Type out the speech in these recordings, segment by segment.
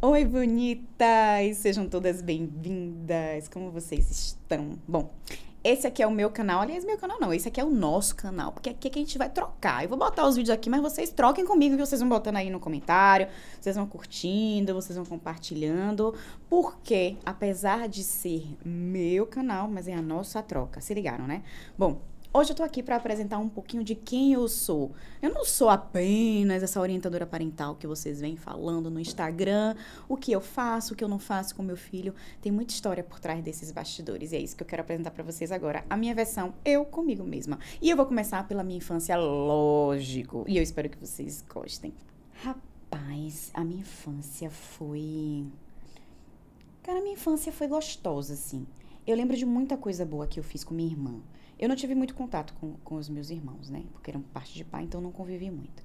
Oi, bonitas! Sejam todas bem-vindas! Como vocês estão? Bom, esse aqui é o meu canal. Aliás, meu canal não, esse aqui é o nosso canal, porque aqui é que a gente vai trocar. Eu vou botar os vídeos aqui, mas vocês troquem comigo, e vocês vão botando aí no comentário, vocês vão curtindo, vocês vão compartilhando, porque apesar de ser meu canal, mas é a nossa troca. Se ligaram, né? Bom, hoje eu tô aqui para apresentar um pouquinho de quem eu sou. Eu não sou apenas essa orientadora parental que vocês vêm falando no Instagram, o que eu faço, o que eu não faço com meu filho. Tem muita história por trás desses bastidores e é isso que eu quero apresentar para vocês agora. A minha versão, eu comigo mesma. E eu vou começar pela minha infância, lógico. E eu espero que vocês gostem. Rapaz, a minha infância foi... Cara, a minha infância foi gostosa, assim. Eu lembro de muita coisa boa que eu fiz com minha irmã. Eu não tive muito contato com os meus irmãos, né? Porque eram parte de pai, então não convivi muito.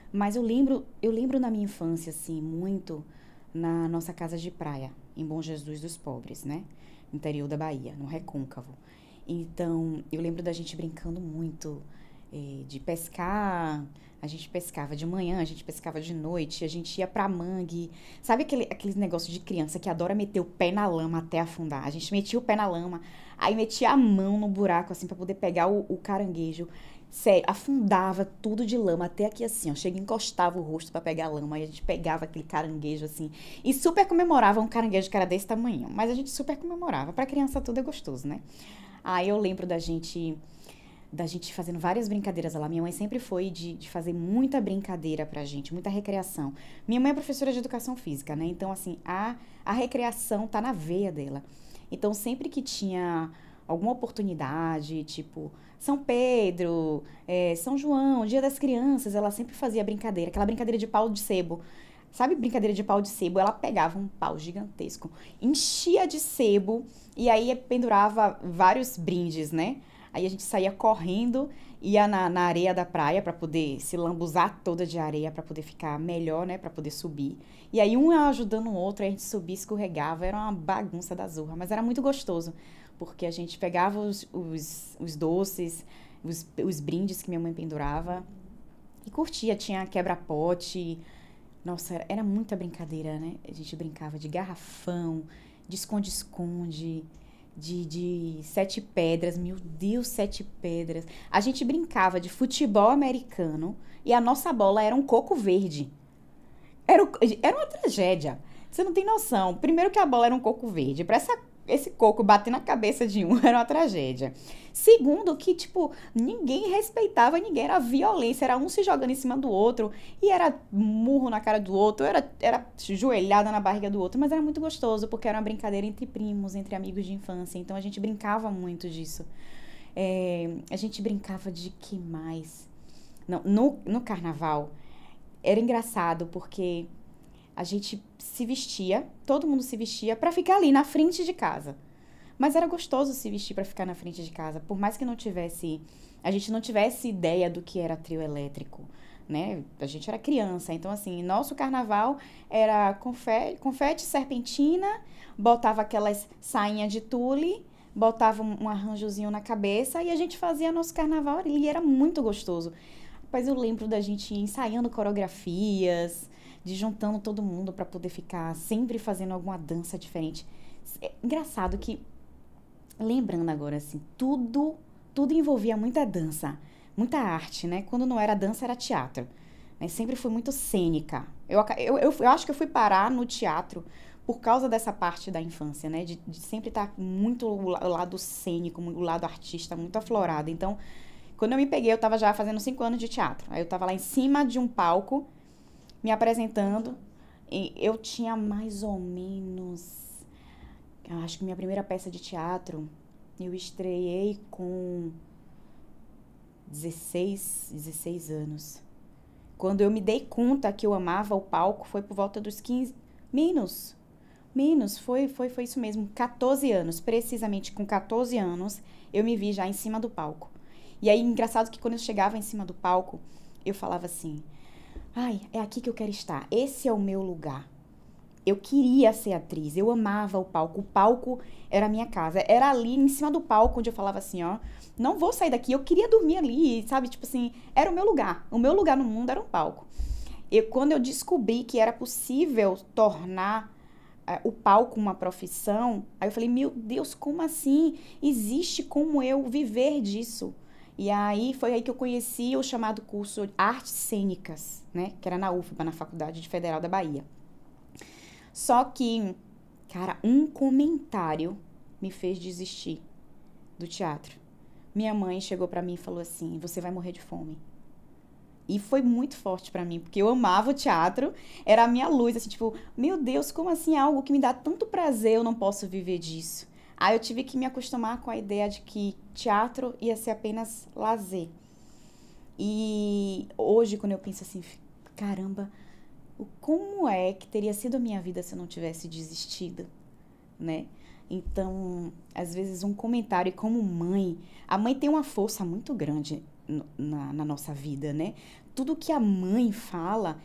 Mas eu lembro na minha infância, assim, muito na nossa casa de praia, em Bom Jesus dos Pobres, né? Interior da Bahia, no Recôncavo. Então, eu lembro da gente brincando muito, de pescar. A gente pescava de manhã, a gente pescava de noite, a gente ia pra mangue. Sabe aqueles negócios de criança que adora meter o pé na lama até afundar? A gente metia o pé na lama, aí metia a mão no buraco, assim, pra poder pegar o caranguejo. Sério, afundava tudo de lama até aqui assim, ó. Chega e encostava o rosto pra pegar a lama. E a gente pegava aquele caranguejo assim. E super comemorava um caranguejo que era desse tamanho. Mas a gente super comemorava. Pra criança tudo é gostoso, né? Aí eu lembro da gente fazendo várias brincadeiras lá. Minha mãe sempre foi de fazer muita brincadeira pra gente, muita recreação. Minha mãe é professora de educação física, né? Então, assim, a recreação tá na veia dela. Então, sempre que tinha alguma oportunidade, tipo São Pedro, São João, Dia das Crianças, ela sempre fazia brincadeira, aquela brincadeira de pau de sebo. Sabe brincadeira de pau de sebo? Ela pegava um pau gigantesco, enchia de sebo e aí pendurava vários brindes, né? Aí a gente saía correndo, ia na areia da praia para poder se lambuzar toda de areia para poder ficar melhor, né? Para poder subir. E aí um ia ajudando o outro, aí a gente subia, escorregava, era uma bagunça da zorra, mas era muito gostoso, porque a gente pegava os doces, os brindes que minha mãe pendurava e curtia. Tinha quebra-pote. Nossa, era muita brincadeira, né? A gente brincava de garrafão, de esconde-esconde, de sete pedras. Meu Deus, sete pedras. A gente brincava de futebol americano e a nossa bola era um coco verde. Era uma tragédia. Você não tem noção. Primeiro que a bola era um coco verde. Pra esse coco bater na cabeça de um era uma tragédia. Segundo que, tipo, ninguém respeitava ninguém. Era violência. Era um se jogando em cima do outro. E era murro na cara do outro. Era joelhada na barriga do outro. Mas era muito gostoso, porque era uma brincadeira entre primos, entre amigos de infância. Então a gente brincava muito disso. A gente brincava de que mais? Não, no carnaval era engraçado, porque a gente se vestia, todo mundo se vestia pra ficar ali na frente de casa. Mas era gostoso se vestir pra ficar na frente de casa, por mais que a gente não tivesse ideia do que era trio elétrico, né? A gente era criança, então assim, nosso carnaval era confete, serpentina, botava aquelas sainhas de tule, botava um arranjozinho na cabeça e a gente fazia nosso carnaval ali, e era muito gostoso. Mas eu lembro da gente ensaiando coreografias, de juntando todo mundo pra poder ficar sempre fazendo alguma dança diferente. É engraçado que, lembrando agora, assim, tudo envolvia muita dança, muita arte, né? Quando não era dança, era teatro. Né? Sempre fui muito cênica. Eu acho que eu fui parar no teatro por causa dessa parte da infância, né? De sempre estar muito o lado cênico, o lado artista muito aflorado. Então, quando eu me peguei, eu tava já fazendo 5 anos de teatro. Aí eu tava lá em cima de um palco, me apresentando. E eu tinha mais ou menos... Eu acho que minha primeira peça de teatro, eu estreiei com 16 anos. Quando eu me dei conta que eu amava o palco, foi por volta dos 15... Menos, foi isso mesmo. 14 anos, precisamente com 14 anos, eu me vi já em cima do palco. E aí, engraçado que quando eu chegava em cima do palco, eu falava assim, ai, é aqui que eu quero estar, esse é o meu lugar. Eu queria ser atriz, eu amava o palco era a minha casa, era ali em cima do palco onde eu falava assim, ó, não vou sair daqui, eu queria dormir ali, sabe, tipo assim, era o meu lugar no mundo era um palco. Quando eu descobri que era possível tornar o palco uma profissão, aí eu falei, meu Deus, como assim? Existe como eu viver disso? E aí foi aí que eu conheci o chamado curso Artes Cênicas, né? Que era na UFBA, na Faculdade Federal da Bahia. Só que, cara, um comentário me fez desistir do teatro. Minha mãe chegou pra mim e falou assim, você vai morrer de fome. E foi muito forte pra mim, porque eu amava o teatro, era a minha luz, assim, tipo, meu Deus, como assim algo que me dá tanto prazer, eu não posso viver disso? Aí eu tive que me acostumar com a ideia de que teatro ia ser apenas lazer. E hoje, quando eu penso assim, caramba, como é que teria sido a minha vida se eu não tivesse desistido, né? Então, às vezes um comentário, e como mãe, a mãe tem uma força muito grande na nossa vida, né? Tudo que a mãe fala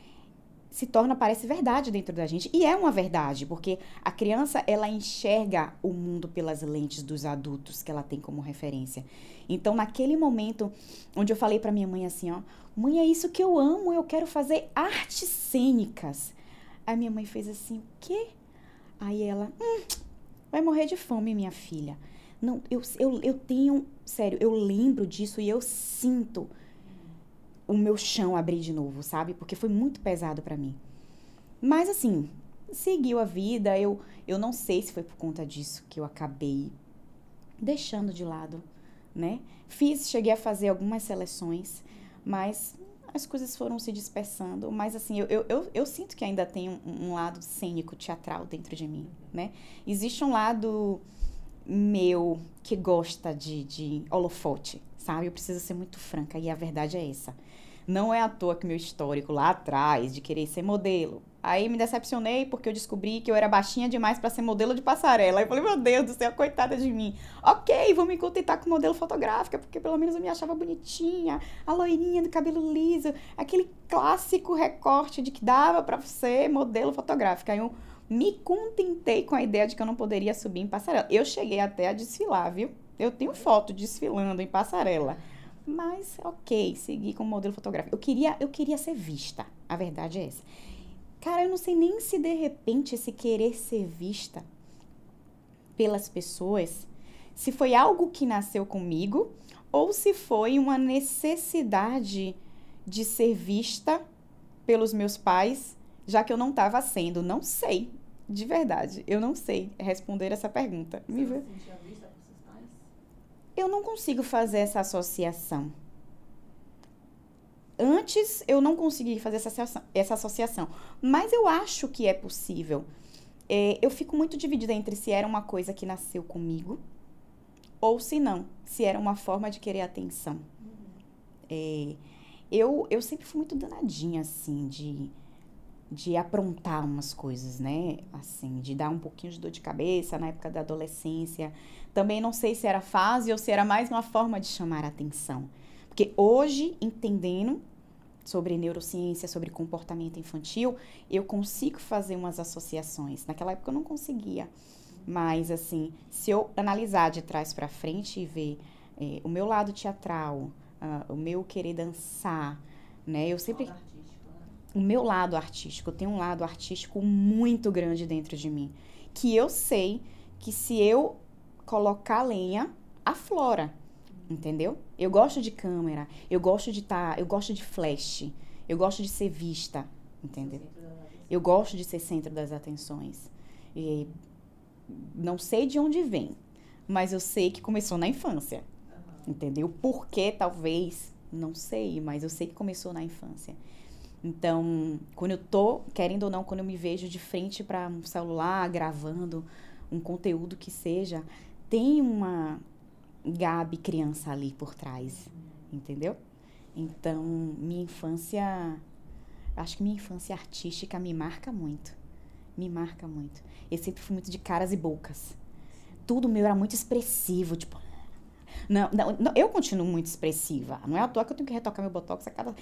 se torna, parece verdade dentro da gente. E é uma verdade, porque a criança, ela enxerga o mundo pelas lentes dos adultos que ela tem como referência. Então, naquele momento onde eu falei pra minha mãe assim, ó, mãe, é isso que eu amo, eu quero fazer artes cênicas. Aí minha mãe fez assim, o quê? Aí ela, vai morrer de fome, minha filha. Não, eu tenho, sério, eu lembro disso e eu sinto o meu chão abrir de novo, sabe? Porque foi muito pesado pra mim. Mas assim, seguiu a vida, eu não sei se foi por conta disso que eu acabei deixando de lado, né? Cheguei a fazer algumas seleções, mas as coisas foram se dispersando. Mas assim, eu sinto que ainda tem um lado cênico, teatral dentro de mim, né? Existe um lado meu que gosta de holofote, sabe? Eu preciso ser muito franca e a verdade é essa. Não é à toa que meu histórico lá atrás de querer ser modelo. Aí me decepcionei porque eu descobri que eu era baixinha demais pra ser modelo de passarela. Aí eu falei, meu Deus do céu, coitada de mim. Ok, vou me contentar com modelo fotográfica, porque pelo menos eu me achava bonitinha, a loirinha do cabelo liso, aquele clássico recorte de que dava pra ser modelo fotográfica. Aí eu me contentei com a ideia de que eu não poderia subir em passarela. Eu cheguei até a desfilar, viu? Eu tenho foto desfilando em passarela. Mas, ok, segui como modelo fotográfico. Eu queria ser vista. A verdade é essa. Cara, eu não sei nem se de repente esse querer ser vista pelas pessoas, se foi algo que nasceu comigo ou se foi uma necessidade de ser vista pelos meus pais, já que eu não estava sendo. Não sei, de verdade. Eu não sei responder essa pergunta. Você não se sentia vista por seus pais? Eu não consigo fazer essa associação. Antes eu não consegui fazer essa associação, mas eu acho que é possível. Eu fico muito dividida entre se era uma coisa que nasceu comigo ou se não, se era uma forma de querer atenção. Eu sempre fui muito danadinha, assim, de aprontar umas coisas, né? Assim, de dar um pouquinho de dor de cabeça na época da adolescência. Também não sei se era fase ou se era mais uma forma de chamar a atenção. Porque hoje, entendendo sobre neurociência, sobre comportamento infantil, eu consigo fazer umas associações. Naquela época eu não conseguia. Mas, assim, se eu analisar de trás para frente e ver o meu lado teatral, o meu querer dançar, né? Eu sempre... O meu lado artístico, eu tenho um lado artístico muito grande dentro de mim. Que eu sei que se eu colocar lenha, aflora. Entendeu? Eu gosto de câmera, eu gosto de flash, eu gosto de ser vista, entendeu? Eu gosto de ser centro das atenções. E não sei de onde vem, mas eu sei que começou na infância, entendeu? Por que talvez, não sei, mas eu sei que começou na infância. Então, quando eu tô, querendo ou não, quando eu me vejo de frente para um celular, gravando um conteúdo que seja, tem uma Gabi criança ali por trás, entendeu? Então, acho que minha infância artística me marca muito. Me marca muito. Eu sempre fui muito de caras e bocas. Tudo meu era muito expressivo, tipo... Não, eu continuo muito expressiva. Não é à toa que eu tenho que retocar meu botox a cada...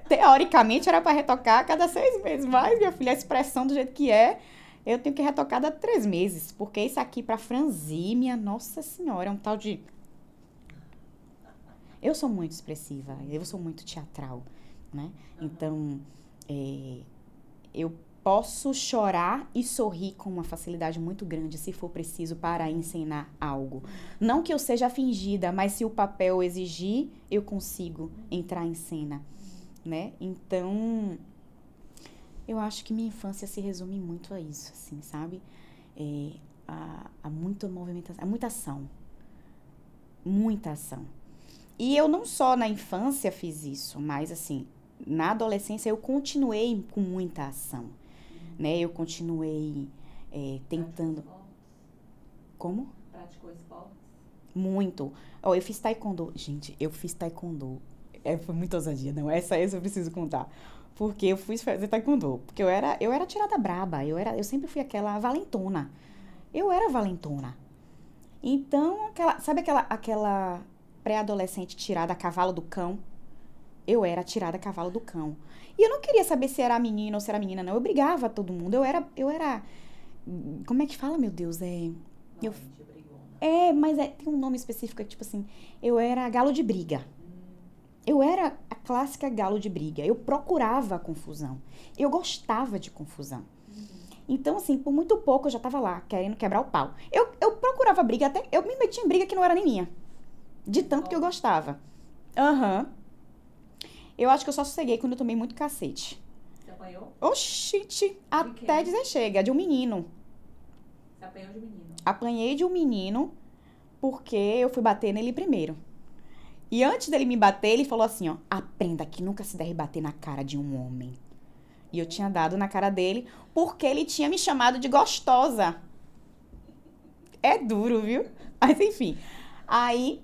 Teoricamente era para retocar a cada 6 meses, mas, minha filha, a expressão do jeito que é, eu tenho que retocar a 3 meses. Porque isso aqui para franzir, minha Nossa Senhora, é um tal de... Eu sou muito expressiva, eu sou muito teatral, né? Então, Eu posso chorar e sorrir com uma facilidade muito grande, se for preciso, para encenar algo. Não que eu seja fingida, mas se o papel exigir, eu consigo entrar em cena, né? Então, eu acho que minha infância se resume muito a isso, assim, sabe? Há muita movimentação, há muita ação. Muita ação. E eu não só na infância fiz isso, mas, assim, na adolescência eu continuei com muita ação. Né? Eu continuei tentando... Como? Praticou esportes? Muito. Eu fiz taekwondo. Gente, eu fiz taekwondo. Foi muita ousadia, não. Essa eu preciso contar. Porque eu fui fazer taekwondo. Porque eu era tirada braba. Eu sempre fui aquela valentona. Eu era valentona. Então, sabe aquela pré-adolescente tirada a cavalo do cão? Eu era tirada a cavalo do cão. E eu não queria saber se era menino ou se era menina, não. Eu brigava todo mundo. Eu era... Como é que fala, meu Deus? Mas tem um nome específico, tipo assim... Eu era galo de briga. Eu era a clássica galo de briga. Eu procurava a confusão. Eu gostava de confusão. Então, assim, por muito pouco eu já tava lá, querendo quebrar o pau. Eu procurava briga, até... Eu me metia em briga que não era nem minha. De tanto que eu gostava. Eu acho que eu só sosseguei quando eu tomei muito cacete. Você apanhou? Oxente, até dizer chega, de um menino. Você apanhou de menino? Apanhei de um menino porque eu fui bater nele primeiro. E antes dele me bater, ele falou assim, ó, aprenda que nunca se deve bater na cara de um homem. E eu tinha dado na cara dele porque ele tinha me chamado de gostosa. É duro, viu? Mas enfim. Aí,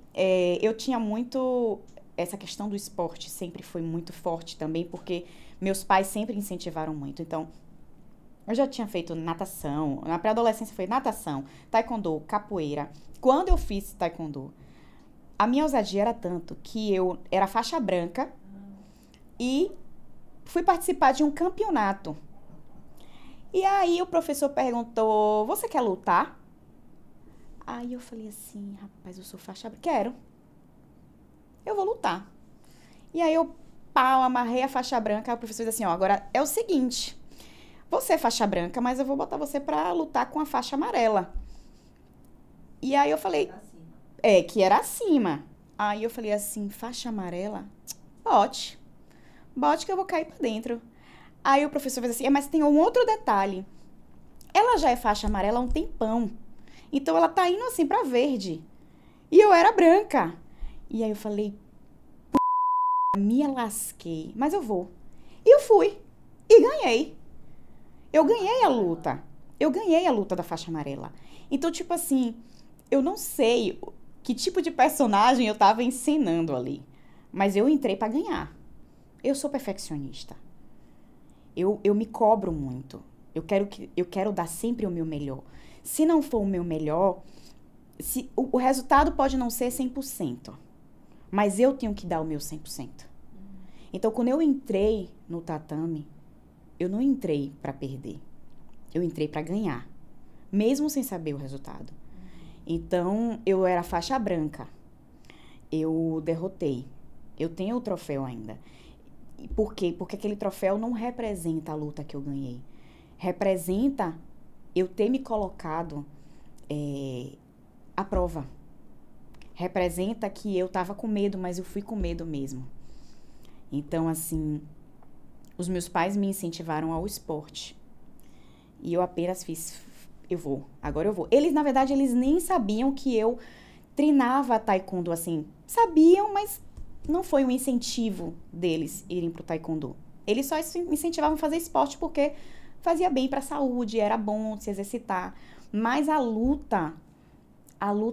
eu tinha muito... Essa questão do esporte sempre foi muito forte também, porque meus pais sempre incentivaram muito. Então, eu já tinha feito natação. Na pré-adolescência foi natação, taekwondo, capoeira. Quando eu fiz taekwondo, a minha ousadia era tanto que eu era faixa branca e fui participar de um campeonato. E aí o professor perguntou, você quer lutar? Aí eu falei assim, rapaz, eu sou faixa branca. Quero. Eu vou lutar. E aí eu amarrei a faixa branca, aí o professor disse assim, ó, agora é o seguinte, você é faixa branca, mas eu vou botar você pra lutar com a faixa amarela. E aí eu falei, que era acima. Aí eu falei assim, faixa amarela? Bote que eu vou cair pra dentro. Aí o professor fez assim, mas tem um outro detalhe. Ela já é faixa amarela há um tempão. Então ela tá indo assim pra verde. E eu era branca. E aí eu falei, me lasquei, mas eu vou. E eu fui. E ganhei. Eu ganhei a luta. Eu ganhei a luta da faixa amarela. Então, tipo assim, eu não sei que tipo de personagem eu tava encenando ali. Mas eu entrei pra ganhar. Eu sou perfeccionista. Eu me cobro muito. Eu quero dar sempre o meu melhor. Se não for o meu melhor, o resultado pode não ser 100%. Mas eu tenho que dar o meu 100%. Então, quando eu entrei no tatame, eu não entrei para perder. Eu entrei para ganhar. Mesmo sem saber o resultado. Então, eu era faixa branca. Eu derrotei. Eu tenho o troféu ainda. Por quê? Porque aquele troféu não representa a luta que eu ganhei. Representa eu ter me colocado à prova. Representa que eu tava com medo, mas eu fui com medo mesmo. Então, assim, os meus pais me incentivaram ao esporte. E eu apenas fiz, agora eu vou. Eles, na verdade, eles nem sabiam que eu treinava taekwondo, assim. Sabiam, mas não foi um incentivo deles irem pro taekwondo. Eles só me incentivavam a fazer esporte porque fazia bem pra saúde, era bom se exercitar. Mas a luta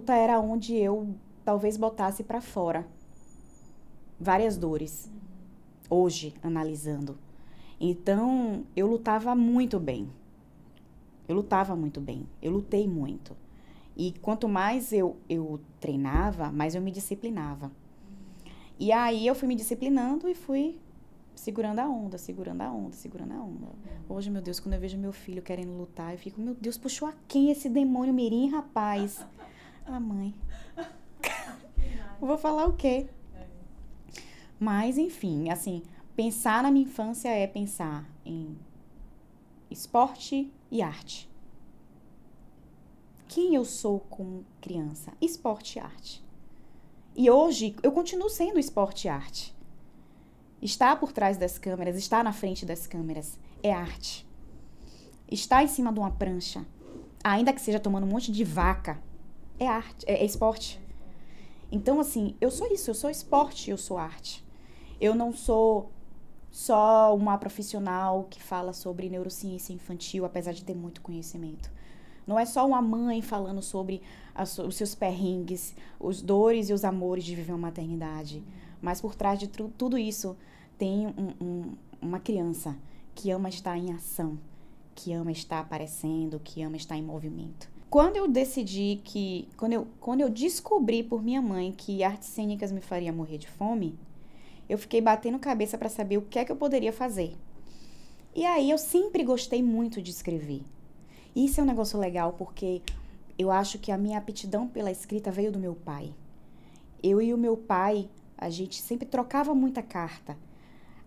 era onde eu talvez botasse pra fora várias dores. Hoje, analisando. Então, eu lutava muito bem. Eu lutei muito. E quanto mais eu treinava, mais eu me disciplinava. E aí, eu fui me disciplinando e fui segurando a onda. Hoje, meu Deus, quando eu vejo meu filho querendo lutar, eu fico, meu Deus, puxou a quem esse demônio mirim, rapaz? Ah, mãe. Eu vou falar o quê? Mas, enfim, assim, Pensar na minha infância é pensar em esporte e arte. Quem eu sou como criança? Esporte e arte. E hoje eu continuo sendo esporte e arte. Estar por trás das câmeras, estar na frente das câmeras é arte. Estar em cima de uma prancha, ainda que seja tomando um monte de vaca, é arte, é esporte. Então, assim, eu sou isso, eu sou esporte, eu sou arte. Eu não sou só uma profissional que fala sobre neurociência infantil, apesar de ter muito conhecimento. Não é só uma mãe falando sobre os seus perrengues, os dores e os amores de viver uma maternidade. Mas por trás de tudo isso tem uma criança que ama estar em ação, que ama estar aparecendo, que ama estar em movimento. Quando eu decidi que... Quando eu descobri por minha mãe que artes cênicas me faria morrer de fome, eu fiquei batendo cabeça para saber o que é que eu poderia fazer. E aí eu sempre gostei muito de escrever. E isso é um negócio legal porque eu acho que a minha aptidão pela escrita veio do meu pai. Eu e o meu pai, a gente sempre trocava muita carta.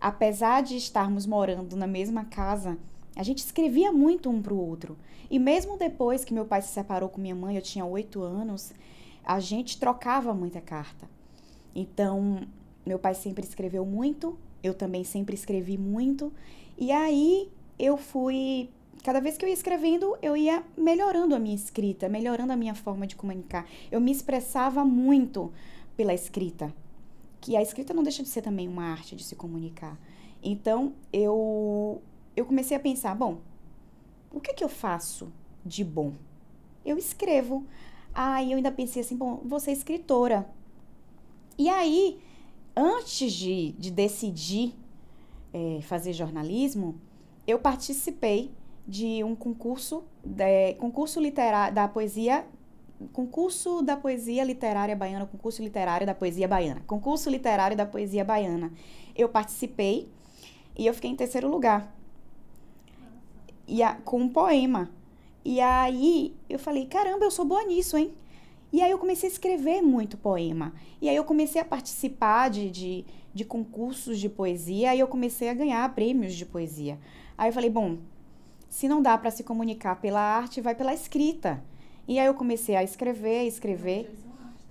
Apesar de estarmos morando na mesma casa, a gente escrevia muito um para o outro. E mesmo depois que meu pai se separou com minha mãe, eu tinha 8 anos, a gente trocava muita carta. Então, meu pai sempre escreveu muito, eu também sempre escrevi muito. E aí, cada vez que eu ia escrevendo, eu ia melhorando a minha escrita, melhorando a minha forma de comunicar. Eu me expressava muito pela escrita. Que a escrita não deixa de ser também uma arte de se comunicar. Então, eu comecei a pensar, bom, o que eu faço de bom? Eu escrevo. Aí eu ainda pensei assim, bom, vou ser escritora. E aí, antes de decidir fazer jornalismo, eu participei de um concurso literário da poesia, concurso da poesia literária baiana, concurso literário da poesia baiana, concurso literário da poesia baiana. Eu participei e eu fiquei em 3º lugar. Com um poema. E aí eu falei, caramba, eu sou boa nisso, hein? E aí eu comecei a escrever muito poema. E aí eu comecei a participar de concursos de poesia, aí eu comecei a ganhar prêmios de poesia. Aí eu falei, bom, se não dá para se comunicar pela arte, vai pela escrita. E aí eu comecei a escrever,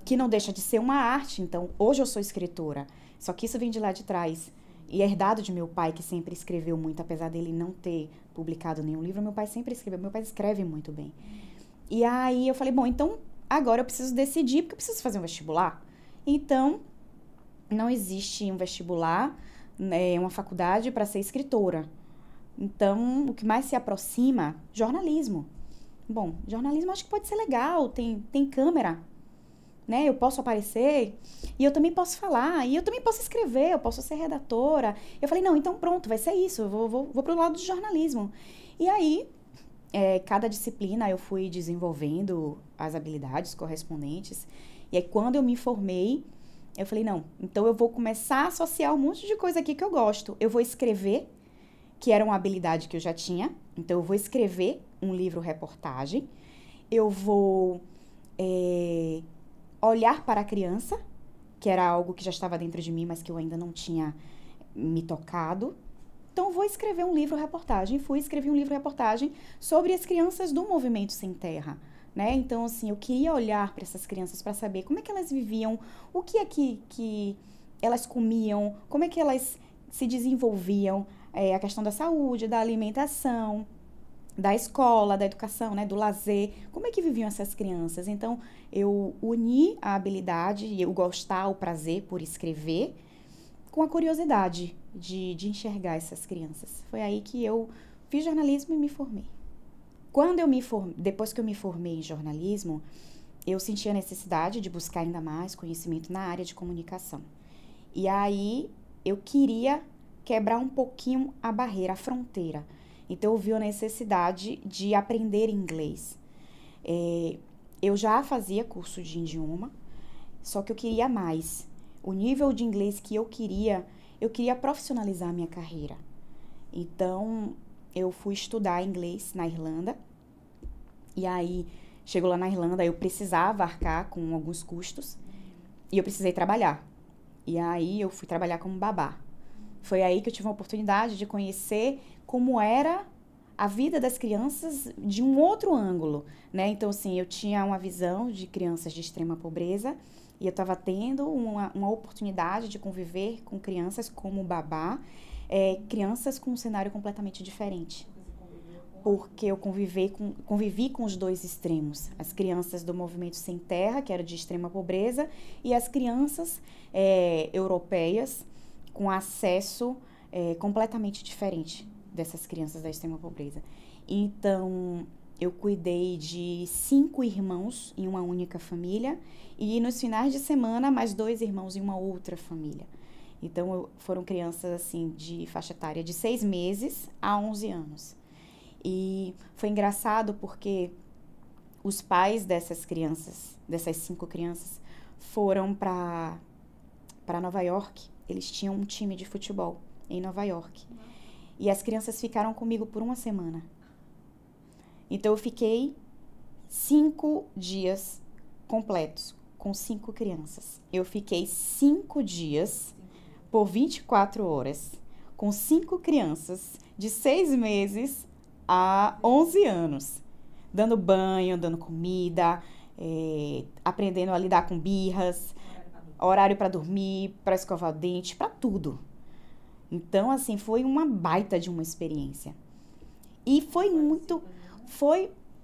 que não deixa de ser uma arte. Então, hoje eu sou escritora. Só que isso vem de lá de trás. E herdado de meu pai, que sempre escreveu muito, apesar dele não ter publicado nenhum livro, meu pai sempre escreveu. Meu pai escreve muito bem. E aí eu falei, bom, então agora eu preciso decidir, porque eu preciso fazer um vestibular. Então, não existe um vestibular, uma faculdade para ser escritora. Então, o que mais se aproxima, jornalismo. Bom, jornalismo acho que pode ser legal, tem câmera, né? Eu posso aparecer e eu também posso falar, e eu também posso escrever, eu posso ser redatora. Eu falei, não, então pronto, vai ser isso, eu vou pro lado do jornalismo. E aí, cada disciplina eu fui desenvolvendo as habilidades correspondentes. E aí, quando eu me formei, eu falei, não, então eu vou começar a associar um monte de coisa aqui que eu gosto. Eu vou escrever, que era uma habilidade que eu já tinha. Então, eu vou escrever um livro-reportagem. Eu vou olhar para a criança, que era algo que já estava dentro de mim, mas que eu ainda não tinha me tocado. Então, vou escrever um livro-reportagem. Fui escrever um livro-reportagem sobre as crianças do Movimento Sem Terra, né? Então, assim, eu queria olhar para essas crianças para saber como é que elas viviam, o que é que elas comiam, como é que elas se desenvolviam, a questão da saúde, da alimentação, da escola, da educação, né, do lazer, como é que viviam essas crianças. Então, eu uni a habilidade e o gostar, o prazer por escrever, com a curiosidade de enxergar essas crianças. Foi aí que eu fiz jornalismo e me formei. Depois que eu me formei em jornalismo, eu senti a necessidade de buscar ainda mais conhecimento na área de comunicação. E aí, eu queria quebrar um pouquinho a barreira, a fronteira. Então, eu vi a necessidade de aprender inglês. Eu já fazia curso de idioma, só que eu queria mais. O nível de inglês que eu queria profissionalizar a minha carreira. Então, eu fui estudar inglês na Irlanda. E aí, chegou lá na Irlanda, eu precisava arcar com alguns custos. E eu precisei trabalhar. E aí, eu fui trabalhar como babá. Foi aí que eu tive a oportunidade de conhecer como era a vida das crianças de um outro ângulo, né? Então, assim, eu tinha uma visão de crianças de extrema pobreza e eu estava tendo uma oportunidade de conviver com crianças como babá, crianças com um cenário completamente diferente. Porque eu convivi com os dois extremos. As crianças do movimento Sem Terra, que era de extrema pobreza, e as crianças europeias com acesso completamente diferente dessas crianças da extrema pobreza. Então, eu cuidei de 5 irmãos em uma única família e nos finais de semana, mais 2 irmãos em uma outra família. Então, foram crianças, assim, de faixa etária de 6 meses a 11 anos. E foi engraçado porque os pais dessas crianças, dessas 5 crianças, foram para Nova York. Eles tinham um time de futebol em Nova York. E as crianças ficaram comigo por uma semana. Então, eu fiquei 5 dias completos com 5 crianças. Eu fiquei 5 dias por 24 horas com 5 crianças de 6 meses a 11 anos. Dando banho, dando comida, aprendendo a lidar com birras, horário para dormir, para escovar o dente, para tudo. Então, assim, foi uma baita de uma experiência. E foi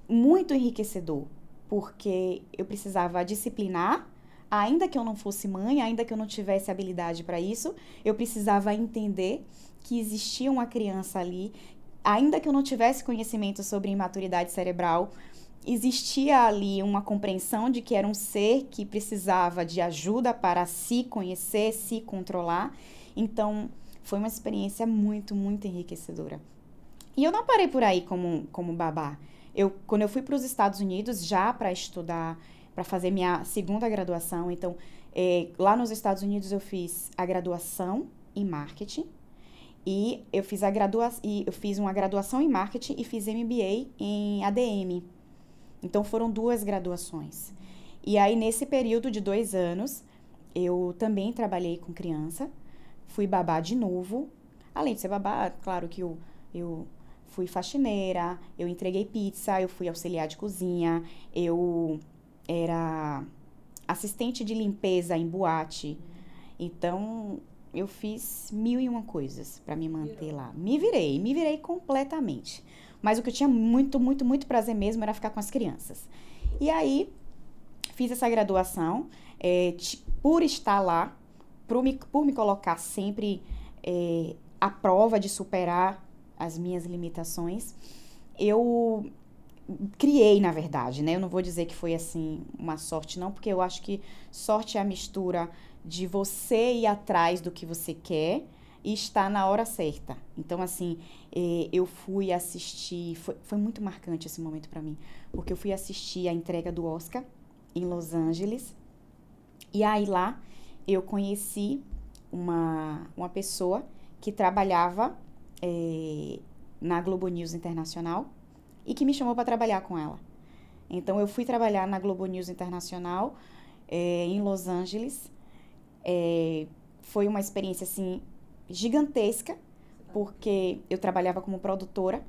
muito enriquecedor, porque eu precisava disciplinar, ainda que eu não fosse mãe, ainda que eu não tivesse habilidade para isso, eu precisava entender que existia uma criança ali, ainda que eu não tivesse conhecimento sobre imaturidade cerebral, existia ali uma compreensão de que era um ser que precisava de ajuda para se conhecer, se controlar. Então, foi uma experiência muito, muito enriquecedora. E eu não parei por aí como babá. Quando eu fui para os Estados Unidos, já para estudar, para fazer minha segunda graduação, então, lá nos Estados Unidos eu fiz a graduação em marketing, e eu fiz uma graduação em marketing e fiz MBA em ADM. Então, foram 2 graduações. E aí, nesse período de 2 anos, eu também trabalhei com criança, fui babá de novo. Além de ser babá, claro que eu fui faxineira, eu entreguei pizza, eu fui auxiliar de cozinha, eu era assistente de limpeza em boate. Então, eu fiz 1001 coisas para me manter lá. Me virei completamente. Mas o que eu tinha muito, muito, muito prazer mesmo era ficar com as crianças. E aí, fiz essa graduação, por estar lá, por me colocar sempre à prova de superar as minhas limitações, eu criei, na verdade, né? Eu não vou dizer que foi, assim, uma sorte, não, porque eu acho que sorte é a mistura de você ir atrás do que você quer e estar na hora certa. Então, assim, eu fui assistir, foi muito marcante esse momento para mim, porque eu fui assistir a entrega do Oscar em Los Angeles, e aí lá eu conheci uma pessoa que trabalhava na Globo News Internacional e que me chamou para trabalhar com ela. Então, eu fui trabalhar na Globo News Internacional em Los Angeles. Foi uma experiência, assim, gigantesca, porque eu trabalhava como produtora.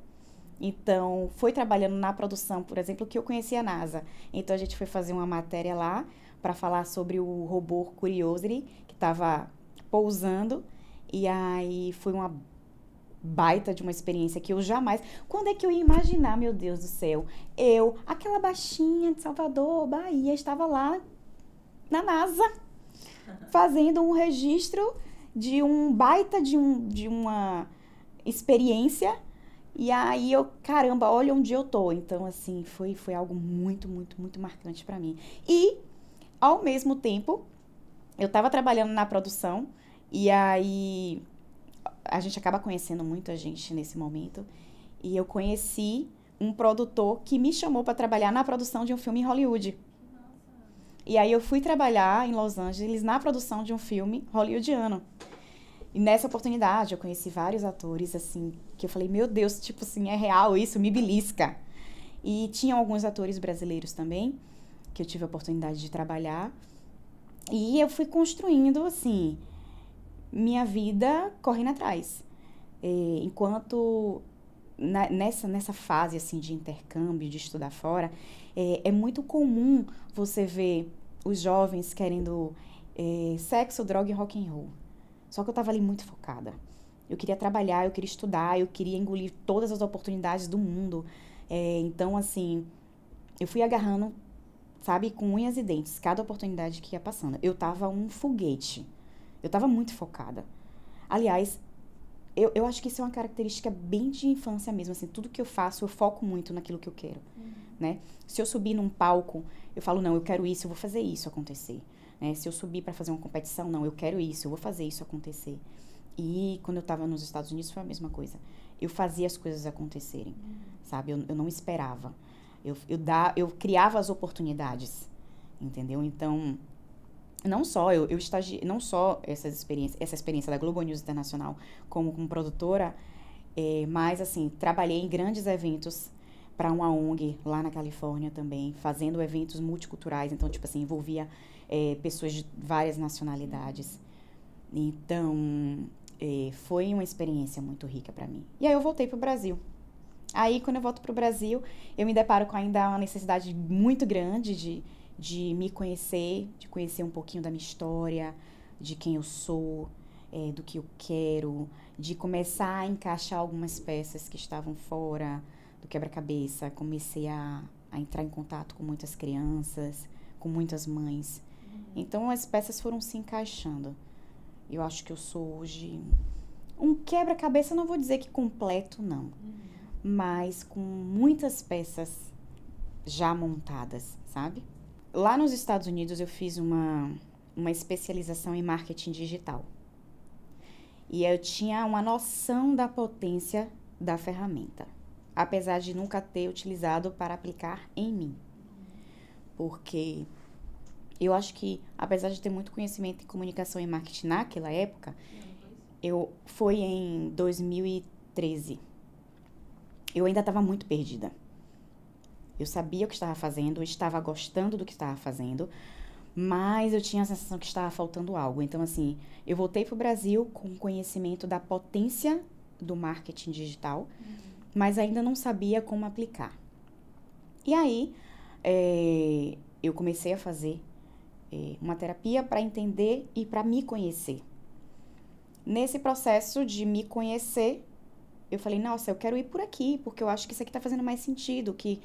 Então, foi trabalhando na produção, por exemplo, que eu conheci a NASA. Então, a gente foi fazer uma matéria lá para falar sobre o robô Curiosity, que estava pousando. E aí, foi uma baita de uma experiência que eu jamais... Quando é que eu ia imaginar, meu Deus do céu? Eu, aquela baixinha de Salvador, Bahia, estava lá na NASA, fazendo um registro de um baita de uma experiência. E aí eu, caramba, olha onde eu tô. Então, assim, foi algo muito, muito, muito marcante pra mim. E, ao mesmo tempo, eu tava trabalhando na produção, e aí a gente acaba conhecendo muita gente nesse momento. E eu conheci um produtor que me chamou para trabalhar na produção de um filme em Hollywood. E aí eu fui trabalhar em Los Angeles na produção de um filme hollywoodiano. E nessa oportunidade eu conheci vários atores, assim, que eu falei, meu Deus, tipo assim, é real isso, me belisca. E tinham alguns atores brasileiros também, que eu tive a oportunidade de trabalhar. E eu fui construindo, assim, minha vida correndo atrás. Enquanto nessa fase assim de intercâmbio, de estudar fora, é muito comum você ver os jovens querendo sexo, droga e rock and roll. Só que eu tava ali muito focada. Eu queria trabalhar, eu queria estudar, eu queria engolir todas as oportunidades do mundo. Então, assim, eu fui agarrando, sabe, com unhas e dentes, cada oportunidade que ia passando. Eu tava um foguete. Eu tava muito focada. Aliás, eu acho que isso é uma característica bem de infância mesmo, assim, tudo que eu faço, eu foco muito naquilo que eu quero, né? Se eu subir num palco, eu falo, não, eu quero isso, eu vou fazer isso acontecer, né? Se eu subir para fazer uma competição, não, eu quero isso, eu vou fazer isso acontecer. E quando eu tava nos Estados Unidos foi a mesma coisa. Eu fazia as coisas acontecerem, sabe? Eu não esperava. Eu criava as oportunidades, entendeu? Então, não só eu estagiei, não só essa experiência da Globo News Internacional como produtora, mas assim, trabalhei em grandes eventos para uma ONG lá na Califórnia também, fazendo eventos multiculturais, então tipo assim, envolvia pessoas de várias nacionalidades. Então, foi uma experiência muito rica para mim. E aí eu voltei pro Brasil. Aí, quando eu volto pro Brasil, eu me deparo com ainda uma necessidade muito grande de me conhecer, de conhecer um pouquinho da minha história, de quem eu sou, do que eu quero, de começar a encaixar algumas peças que estavam fora do quebra-cabeça. Comecei a entrar em contato com muitas crianças, com muitas mães. Então, as peças foram se encaixando. Eu acho que eu sou hoje um quebra-cabeça, não vou dizer que completo, não. Mas com muitas peças já montadas, sabe? Lá nos Estados Unidos eu fiz uma especialização em marketing digital. E eu tinha uma noção da potência da ferramenta, apesar de nunca ter utilizado para aplicar em mim. Porque eu acho que, apesar de ter muito conhecimento em comunicação e marketing naquela época, foi em 2013. Eu ainda estava muito perdida. Eu sabia o que estava fazendo, eu estava gostando do que estava fazendo, mas eu tinha a sensação que estava faltando algo. Então, assim, eu voltei para o Brasil com conhecimento da potência do marketing digital, mas ainda não sabia como aplicar. E aí, eu comecei a fazer uma terapia para entender e para me conhecer. Nesse processo de me conhecer, eu falei, nossa, eu quero ir por aqui, porque eu acho que isso aqui está fazendo mais sentido, que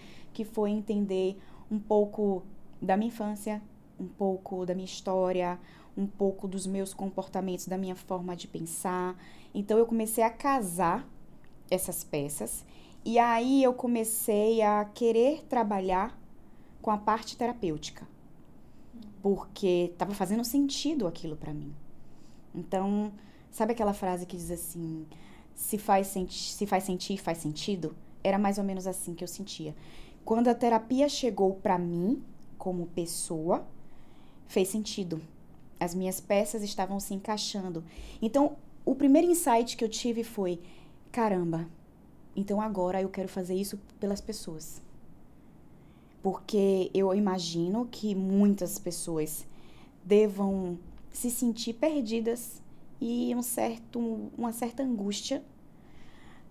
foi entender um pouco da minha infância, um pouco da minha história, um pouco dos meus comportamentos, da minha forma de pensar. Então, eu comecei a casar essas peças, e aí eu comecei a querer trabalhar com a parte terapêutica, porque estava fazendo sentido aquilo para mim. Então, sabe aquela frase que diz assim, se faz sentir, faz sentido? Era mais ou menos assim que eu sentia. Quando a terapia chegou para mim, como pessoa, fez sentido. As minhas peças estavam se encaixando. Então, o primeiro insight que eu tive foi, caramba, então agora eu quero fazer isso pelas pessoas. Porque eu imagino que muitas pessoas devam se sentir perdidas e uma certa angústia,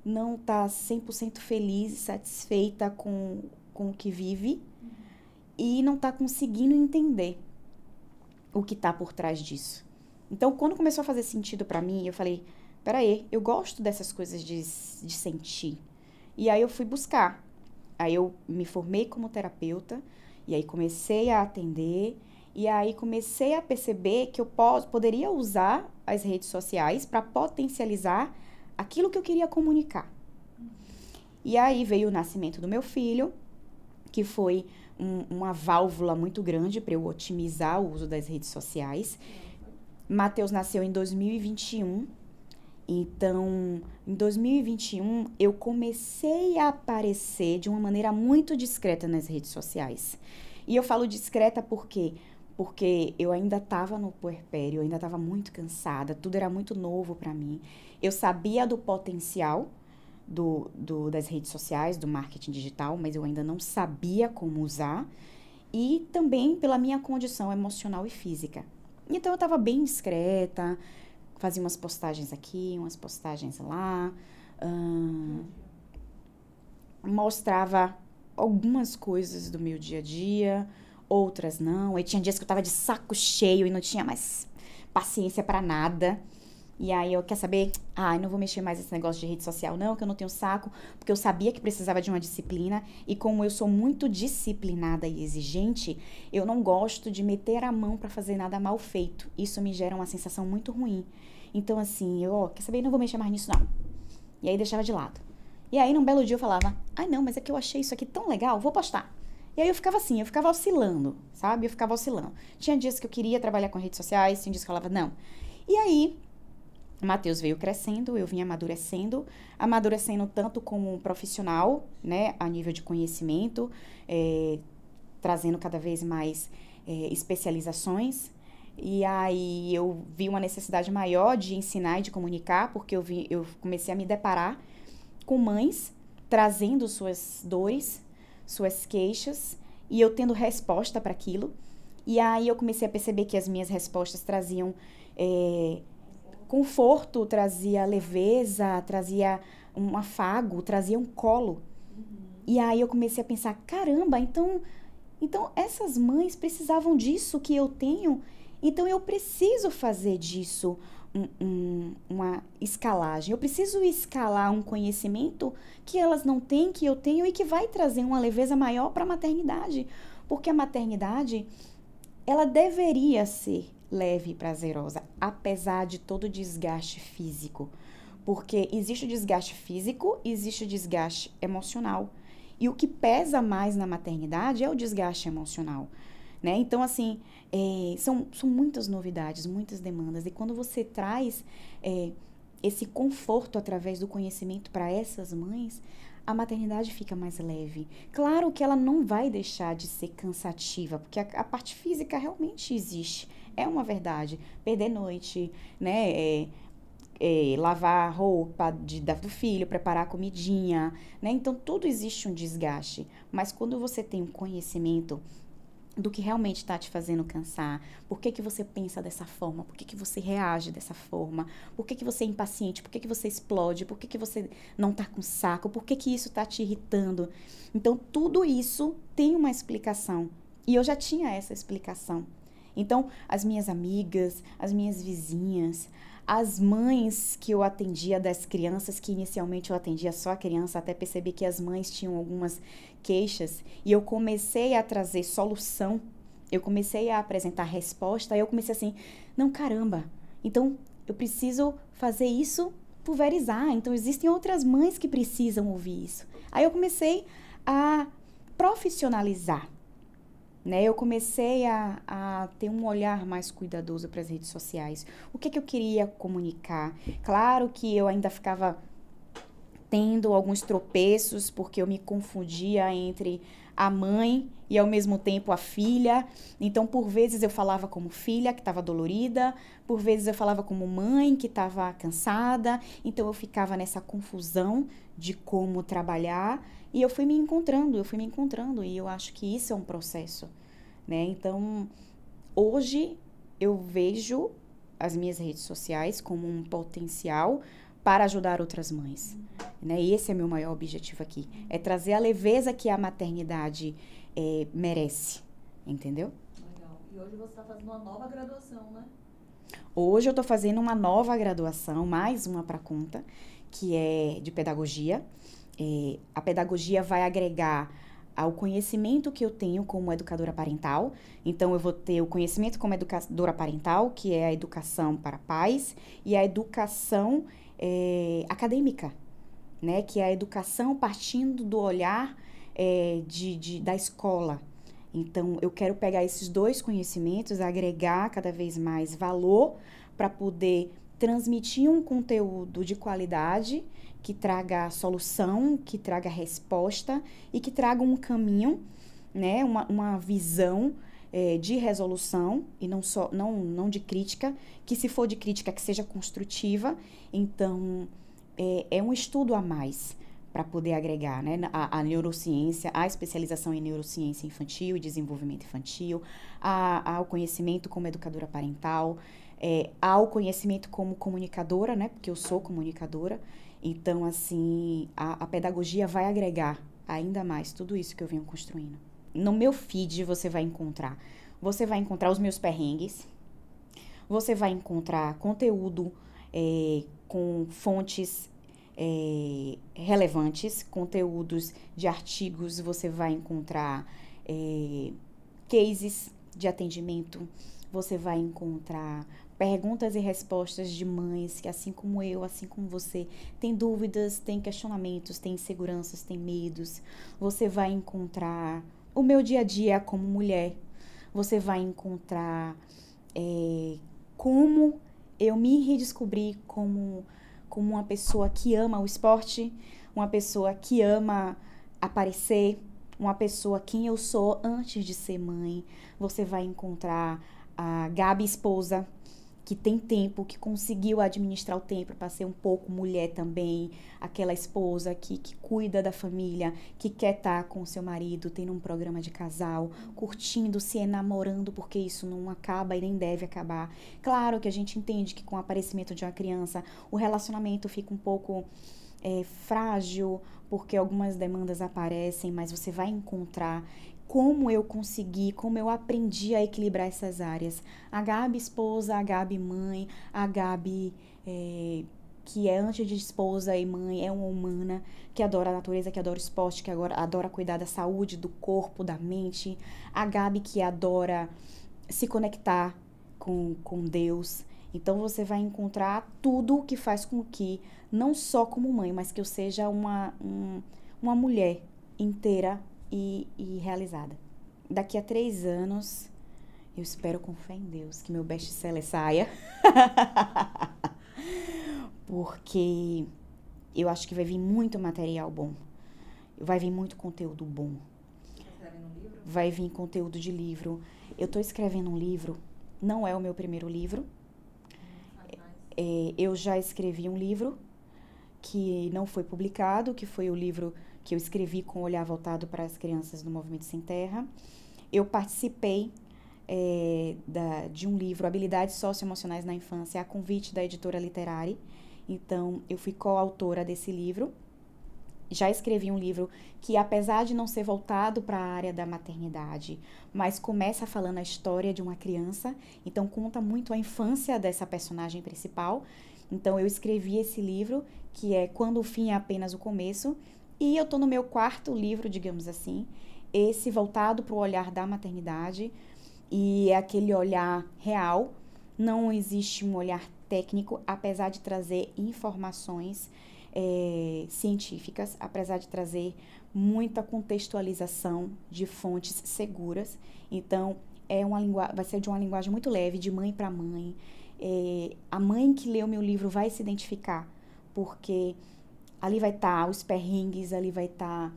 não tá 100% feliz e satisfeita com o que vive e não tá conseguindo entender o que tá por trás disso. Então, quando começou a fazer sentido pra mim, eu falei, peraí, eu gosto dessas coisas de sentir. E aí eu fui buscar. Aí eu me formei como terapeuta e aí comecei a atender. E aí comecei a perceber que eu poderia usar as redes sociais para potencializar aquilo que eu queria comunicar. E aí veio o nascimento do meu filho, que foi uma válvula muito grande para eu otimizar o uso das redes sociais. Matheus nasceu em 2021. Então, em 2021, eu comecei a aparecer de uma maneira muito discreta nas redes sociais. E eu falo discreta por quê? Porque eu ainda estava no puerpério, eu ainda estava muito cansada, tudo era muito novo para mim. Eu sabia do potencial das redes sociais, do marketing digital, mas eu ainda não sabia como usar. E também pela minha condição emocional e física. Então, eu estava bem discreta, fazia umas postagens aqui, umas postagens lá, ahn, mostrava algumas coisas do meu dia a dia, outras não. Aí tinha dias que eu tava de saco cheio e não tinha mais paciência pra nada. E aí eu, quer saber? Ai, não vou mexer mais nesse negócio de rede social não, que eu não tenho saco, porque eu sabia que precisava de uma disciplina, e como eu sou muito disciplinada e exigente, eu não gosto de meter a mão pra fazer nada mal feito. Isso me gera uma sensação muito ruim. Então assim, eu, ó, quer saber? Não vou mexer mais nisso não. E aí deixava de lado. E aí num belo dia eu falava, ai não, mas é que eu achei isso aqui tão legal, vou postar. E aí eu ficava assim, eu ficava oscilando, sabe? Eu ficava oscilando. Tinha dias que eu queria trabalhar com redes sociais, tinha dias que eu falava, não. E aí o Matheus veio crescendo, eu vim amadurecendo tanto como um profissional, né, a nível de conhecimento, trazendo cada vez mais especializações. E aí eu vi uma necessidade maior de ensinar e de comunicar, porque eu comecei a me deparar com mães trazendo suas dores, suas queixas, e eu tendo resposta para aquilo. E aí eu comecei a perceber que as minhas respostas traziam conforto, trazia leveza, trazia um afago, trazia um colo. E aí eu comecei a pensar, caramba, então essas mães precisavam disso que eu tenho, então eu preciso fazer disso uma escalagem. Eu preciso escalar um conhecimento que elas não têm, que eu tenho, e que vai trazer uma leveza maior para a maternidade. Porque a maternidade, ela deveria ser leve e prazerosa, apesar de todo o desgaste físico. Porque existe o desgaste físico, existe o desgaste emocional. E o que pesa mais na maternidade é o desgaste emocional, né? Então, assim, são muitas novidades, muitas demandas. E quando você traz esse conforto através do conhecimento para essas mães, a maternidade fica mais leve. Claro que ela não vai deixar de ser cansativa, porque a parte física realmente existe. É uma verdade. Perder noite, né? Lavar a roupa do filho, preparar a comidinha, né? Então, tudo existe um desgaste. Mas quando você tem um conhecimento do que realmente está te fazendo cansar, por que você pensa dessa forma, por que você reage dessa forma, por que você é impaciente, por que você explode, por que você não está com saco, por que isso está te irritando. Então, tudo isso tem uma explicação. E eu já tinha essa explicação. Então, as minhas amigas, as minhas vizinhas, as mães que eu atendia das crianças, que inicialmente eu atendia só a criança, até perceber que as mães tinham algumas queixas, e eu comecei a trazer solução, eu comecei a apresentar resposta, aí eu comecei assim, não, caramba, então eu preciso fazer isso pulverizar, então existem outras mães que precisam ouvir isso. Aí eu comecei a profissionalizar, né? Eu comecei a ter um olhar mais cuidadoso para as redes sociais. O que eu queria comunicar? Claro que eu ainda ficava tendo alguns tropeços, porque eu me confundia entre a mãe e ao mesmo tempo a filha. Então, por vezes eu falava como filha, que estava dolorida, por vezes eu falava como mãe, que estava cansada. Então, eu ficava nessa confusão de como trabalhar, e eu fui me encontrando, e eu acho que isso é um processo, né? Então, hoje eu vejo as minhas redes sociais como um potencial para ajudar outras mães, né? E esse é meu maior objetivo aqui, é trazer a leveza que a maternidade merece, entendeu? Legal. E hoje você está fazendo uma nova graduação, né? Hoje eu estou fazendo uma nova graduação, mais uma para conta, que é de pedagogia. A pedagogia vai agregar ao conhecimento que eu tenho como educadora parental. Então, eu vou ter o conhecimento como educadora parental, que é a educação para pais, e a educação acadêmica, né? Que é a educação partindo do olhar da escola. Então, eu quero pegar esses dois conhecimentos, agregar cada vez mais valor para poder transmitir um conteúdo de qualidade que traga solução, que traga resposta e que traga um caminho, né? Uma visão de resolução e não de crítica, que se for de crítica que seja construtiva. Então, é um estudo a mais para poder agregar, né, a neurociência, a especialização em neurociência infantil e desenvolvimento infantil, ao conhecimento como educadora parental, ao conhecimento como comunicadora, né? Porque eu sou comunicadora. Então, assim, a pedagogia vai agregar ainda mais tudo isso que eu venho construindo. No meu feed você vai encontrar os meus perrengues, você vai encontrar conteúdo com fontes relevantes, conteúdos de artigos, você vai encontrar cases de atendimento, você vai encontrar perguntas e respostas de mães que, assim como eu, assim como você, tem dúvidas, tem questionamentos, tem inseguranças, tem medos. Você vai encontrar o meu dia a dia como mulher. Você vai encontrar como eu me redescobri como uma pessoa que ama o esporte, uma pessoa que ama aparecer, uma pessoa quem eu sou antes de ser mãe. Você vai encontrar a Gabi esposa, que tem tempo, que conseguiu administrar o tempo para ser um pouco mulher também, aquela esposa que cuida da família, que quer estar com o seu marido, tendo um programa de casal, curtindo, se enamorando, porque isso não acaba e nem deve acabar. Claro que a gente entende que com o aparecimento de uma criança, o relacionamento fica um pouco frágil, porque algumas demandas aparecem, mas você vai encontrar como eu consegui, como eu aprendi a equilibrar essas áreas. A Gabi esposa, a Gabi mãe, a Gabi que é antes de esposa e mãe, é uma humana, que adora a natureza, que adora o esporte, que adora cuidar da saúde, do corpo, da mente. A Gabi que adora se conectar com Deus. Então você vai encontrar tudo que faz com que, não só como mãe, mas que eu seja uma mulher inteira e realizada. Daqui a 3 anos, eu espero com fé em Deus que meu best-seller saia. Porque eu acho que vai vir muito material bom. Vai vir muito conteúdo bom. Vai vir conteúdo de livro. Eu tô escrevendo um livro, não é o meu primeiro livro. Eu já escrevi um livro que não foi publicado, que foi o livro que eu escrevi com o olhar voltado para as crianças do Movimento Sem Terra. Eu participei de um livro, Habilidades Socioemocionais na Infância, a convite da editora Literari. Então, eu fui coautora desse livro. Já escrevi um livro que, apesar de não ser voltado para a área da maternidade, mas começa falando a história de uma criança, então conta muito a infância dessa personagem principal. Então, eu escrevi esse livro, que é Quando o Fim é Apenas o Começo, e eu tô no meu 4º livro, digamos assim, esse voltado para o olhar da maternidade, e é aquele olhar real, não existe um olhar técnico, apesar de trazer informações científicas, apesar de trazer muita contextualização de fontes seguras. Então, vai ser de uma linguagem muito leve, de mãe para mãe. A mãe que lê o meu livro vai se identificar, porque ali vai estar os perrengues, ali vai estar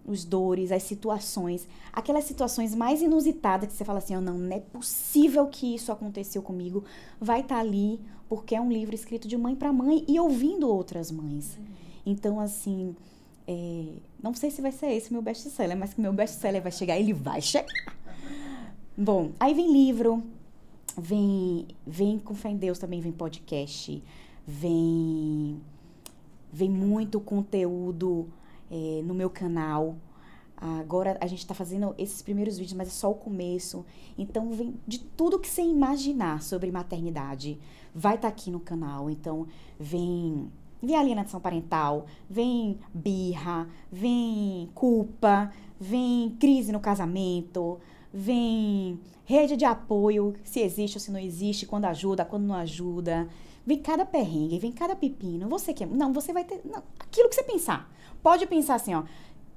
os dores, as situações, aquelas situações mais inusitadas que você fala assim, não é possível que isso aconteceu comigo, vai estar ali, porque é um livro escrito de mãe para mãe e ouvindo outras mães. Então, assim, não sei se vai ser esse meu best-seller, mas que meu best-seller vai chegar, ele vai chegar. Bom, aí vem livro, vem com fé em Deus também, vem podcast, vem muito conteúdo no meu canal. Agora a gente está fazendo esses primeiros vídeos, mas é só o começo. Então vem de tudo que você imaginar sobre maternidade, vai estar aqui no canal. Então vem alienação parental, vem birra, vem culpa, vem crise no casamento, vem rede de apoio, se existe ou se não existe, quando ajuda, quando não ajuda. Vem cada perrengue, vem cada pepino. Você quer... Não, você vai ter... Não, aquilo que você pensar. Pode pensar assim,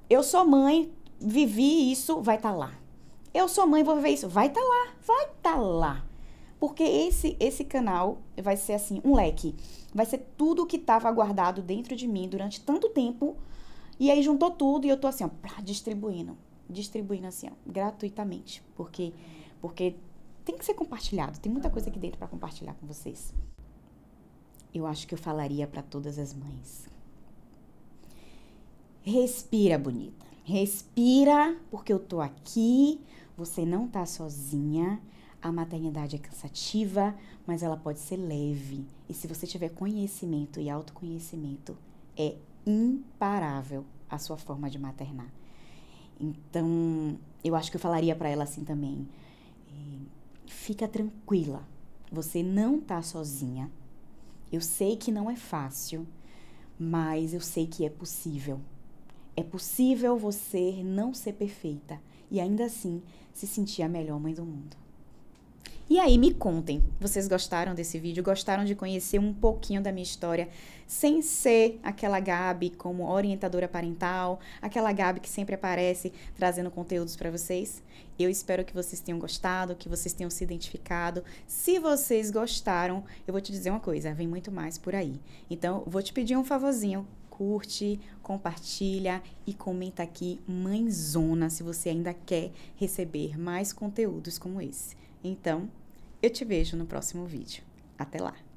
eu sou mãe, vivi isso, vai estar lá. Eu sou mãe, vou viver isso, vai estar lá, vai estar lá. Porque esse canal vai ser assim, um leque. Vai ser tudo que estava guardado dentro de mim durante tanto tempo. E aí juntou tudo e eu tô assim, distribuindo assim, gratuitamente. Porque tem que ser compartilhado. Tem muita coisa aqui dentro para compartilhar com vocês. Eu acho que eu falaria para todas as mães. Respira, bonita. Respira, porque eu tô aqui. Você não tá sozinha. A maternidade é cansativa, mas ela pode ser leve. E se você tiver conhecimento e autoconhecimento, é imparável a sua forma de maternar. Então, eu acho que eu falaria para ela assim também, fica tranquila, você não tá sozinha. Eu sei que não é fácil, mas eu sei que é possível. É possível você não ser perfeita e ainda assim se sentir a melhor mãe do mundo. E aí, me contem, vocês gostaram desse vídeo? Gostaram de conhecer um pouquinho da minha história sem ser aquela Gabi como orientadora parental, aquela Gabi que sempre aparece trazendo conteúdos para vocês? Eu espero que vocês tenham gostado, que vocês tenham se identificado. Se vocês gostaram, eu vou te dizer uma coisa, vem muito mais por aí. Então, vou te pedir um favorzinho. Curte, compartilha e comenta aqui mãezona se você ainda quer receber mais conteúdos como esse. Então, eu te vejo no próximo vídeo. Até lá!